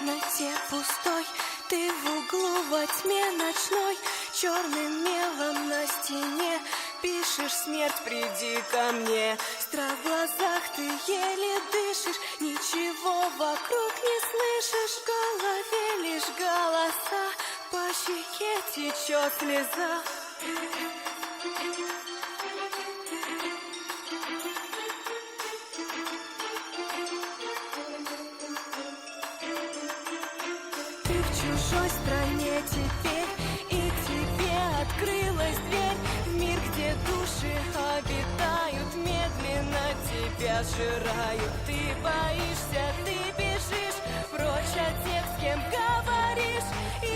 комнате пустой, ты в углу во тьме ночной, черным мелом на стене пишешь: смерть, приди ко мне. Страх в глазах, ты еле дышишь, ничего вокруг не слышишь. В голове лишь голоса, по щеке течет слеза. Ты в чужой стране теперь, и к тебе открылась дверь в мир, где души обитают, медленно тебя сжирают. Ты боишься, ты бежишь прочь от тех, с кем говоришь, и